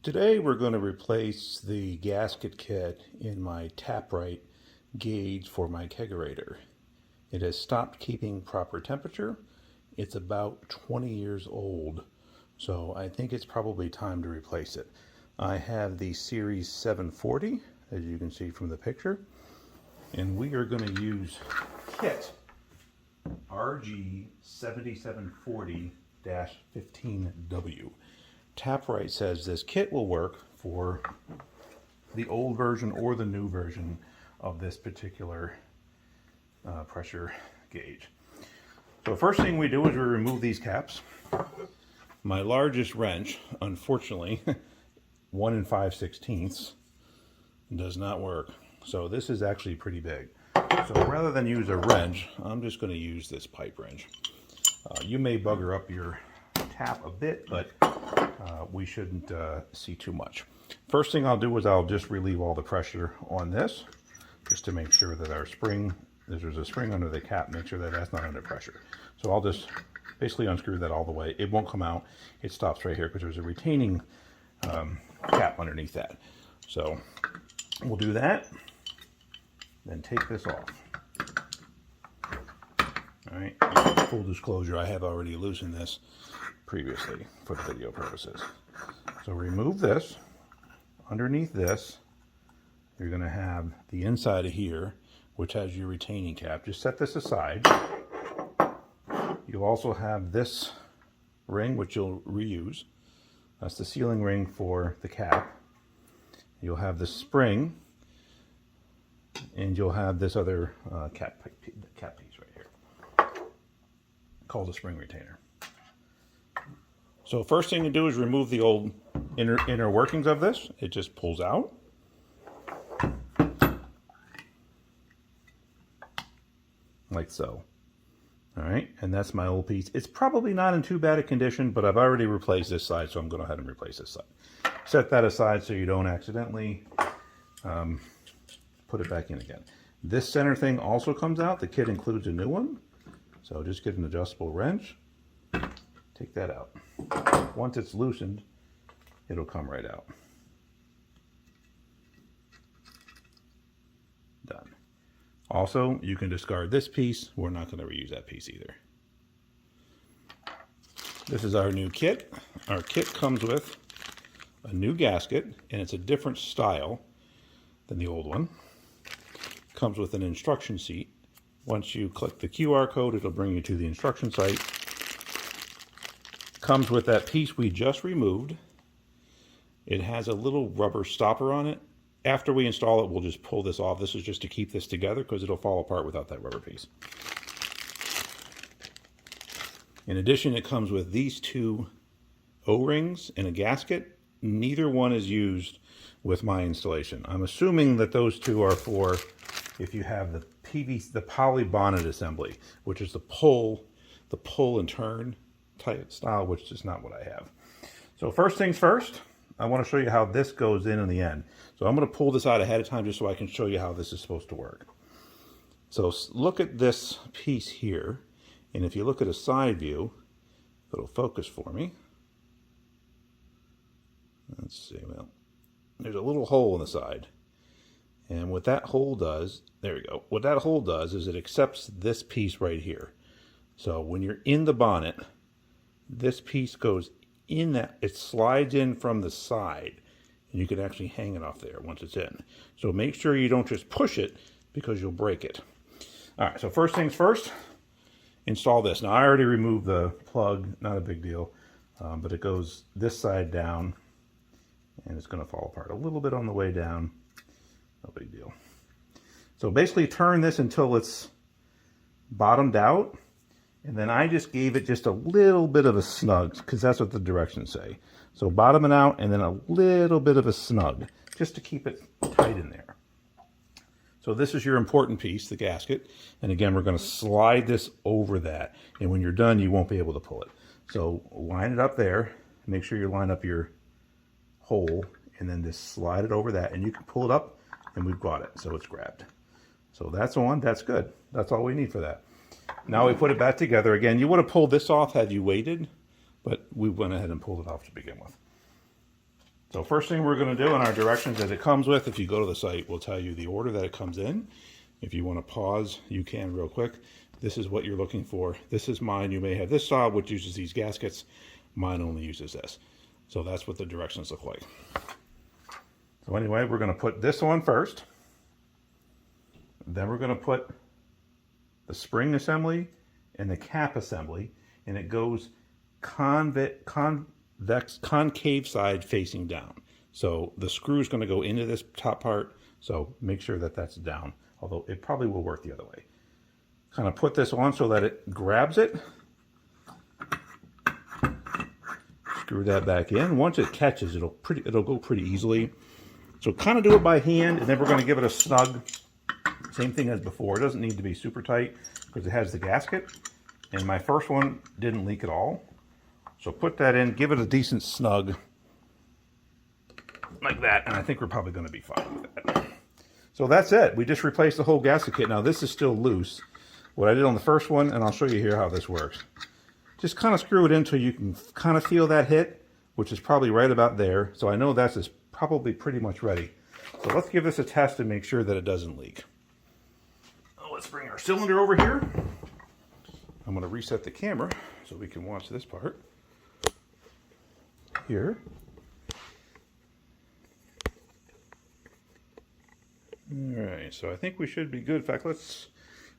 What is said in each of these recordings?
Today we're going to replace the gasket kit in my Taprite gauge for my kegerator. It has stopped keeping proper temperature. It's about 20 years old, so I think it's probably time to replace it. I have the Series 740, as you can see from the picture, and we are going to use kit RG7740-15W. Taprite says this kit will work for the old version or the new version of this particular pressure gauge. So first thing we do is we remove these caps. My largest wrench, unfortunately, 1 5/16, does not work. So this is actually pretty big. So rather than use a wrench, I'm just going to use this pipe wrench. You may bugger up your tap a bit, but we shouldn't see too much. First thing I'll do is I'll just relieve all the pressure on this, just to make sure that our spring, there's a spring under the cap, make sure that that's not under pressure. So I'll just basically unscrew that all the way. It won't come out. It stops right here because there's a retaining cap underneath that. So we'll do that, then take this off. All right, full disclosure, I have already loosened this previously for the video purposes. So remove this. Underneath this, you're going to have the inside of here, which has your retaining cap. Just set this aside. You'll also have this ring, which you'll reuse. That's the sealing ring for the cap. You'll have the spring, and you'll have this other cap piece right here, called a spring retainer. So first thing to do is remove the old inner workings of this. It just pulls out. Like so. All right, and that's my old piece. It's probably not in too bad a condition, but I've already replaced this side, so I'm going to go ahead and replace this side. Set that aside so you don't accidentally put it back in again. This center thing also comes out. The kit includes a new one. So just get an adjustable wrench. Take that out. Once it's loosened, it'll come right out. Done. Also, you can discard this piece. We're not going to reuse that piece either. This is our new kit. Our kit comes with a new gasket, and it's a different style than the old one. Comes with an instruction sheet. Once you click the QR code, it'll bring you to the instruction site. Comes with that piece we just removed. It has a little rubber stopper on it. After we install it, we'll just pull this off. This is just to keep this together because it'll fall apart without that rubber piece. In addition, it comes with these two O-rings and a gasket. Neither one is used with my installation. I'm assuming that those two are for if you have the poly bonnet assembly, which is the pull and turn type style, which is not what I have. So first things first, I want to show you how this goes in the end. So I'm going to pull this out ahead of time just so I can show you how this is supposed to work. So look at this piece here, and if you look at a side view, it'll focus for me. Let's see, well, there's a little hole in the side. And what that hole does, there we go. What that hole does is it accepts this piece right here. So when you're in the bonnet, this piece goes in that, it slides in from the side, and you can actually hang it off there once it's in. So make sure you don't just push it because you'll break it. All right, so first things first, install this. Now I already removed the plug, not a big deal, but it goes this side down, and it's going to fall apart a little bit on the way down. No big deal. So basically turn this until it's bottomed out, and then I just gave it just a little bit of a snug because that's what the directions say. So bottom it out and then a little bit of a snug just to keep it tight in there. So this is your important piece, the gasket. And again, we're going to slide this over that. And when you're done, you won't be able to pull it. So line it up there. Make sure you line up your hole and then just slide it over that. And you can pull it up and we've got it. So it's grabbed. So that's on. That's good. That's all we need for that. Now we put it back together. Again, you would have pulled this off had you waited, but we went ahead and pulled it off to begin with. So first thing we're going to do in our directions that it comes with, if you go to the site, we'll tell you the order that it comes in. If you want to pause, you can real quick. This is what you're looking for. This is mine. You may have this saw, which uses these gaskets. Mine only uses this. So that's what the directions look like. So anyway, we're going to put this on first. Then we're going to put the spring assembly and the cap assembly, and it goes concave side facing down. So the screw is going to go into this top part, so make sure that that's down, although it probably will work the other way. Kind of put this on so that it grabs it. Screw that back in. Once it catches, it'll go pretty easily. So kind of do it by hand, and then we're going to give it a snug. Same thing as before. It doesn't need to be super tight because it has the gasket. And my first one didn't leak at all. So put that in, give it a decent snug like that, and I think we're probably going to be fine with that. So that's it. We just replaced the whole gasket kit. Now this is still loose. What I did on the first one, and I'll show you here how this works. Just kind of screw it in so you can kind of feel that hit, which is probably right about there. So I know that's probably pretty much ready. So let's give this a test and make sure that it doesn't leak. Let's bring our cylinder over here. I'm going to reset the camera so we can watch this part here. All right, so I think we should be good. In fact, let's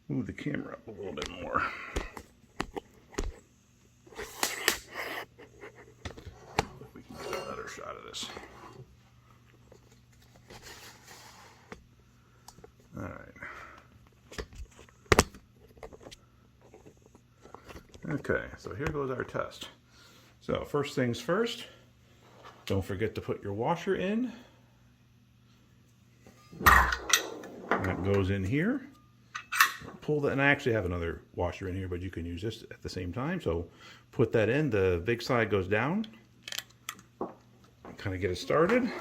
move the camera up a little bit more. If we can get a better shot of this. All right. Okay, so here goes our test. So first things first, don't forget to put your washer in. That goes in here. Pull that, and I actually have another washer in here, but you can use this at the same time. So put that in, the big side goes down. Kind of get it started. And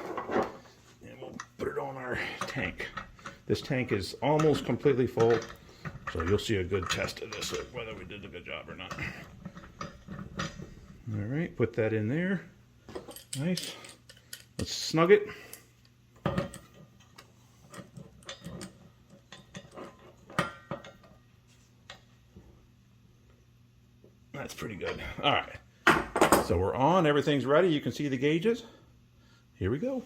we'll put it on our tank. This tank is almost completely full. So you'll see a good test of this, whether we did a good job or not. All right, put that in there. Nice. Let's snug it. That's pretty good. All right. So we're on. Everything's ready. You can see the gauges. Here we go.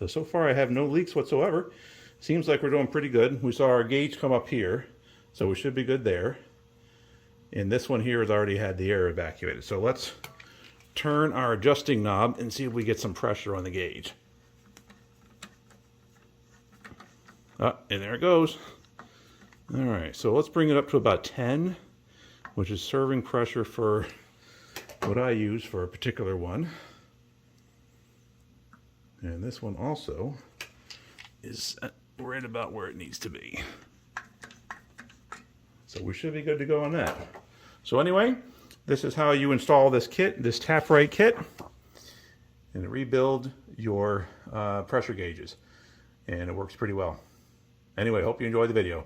So far I have no leaks whatsoever. Seems like we're doing pretty good. We saw our gauge come up here, so we should be good there. And this one here has already had the air evacuated. So let's turn our adjusting knob and see if we get some pressure on the gauge. And there it goes. All right, so let's bring it up to about 10, which is serving pressure for what I use for a particular one. And this one also is right about where it needs to be. So we should be good to go on that. So anyway, this is how you install this kit, this Taprite kit, and rebuild your pressure gauges. And it works pretty well. Anyway, hope you enjoyed the video.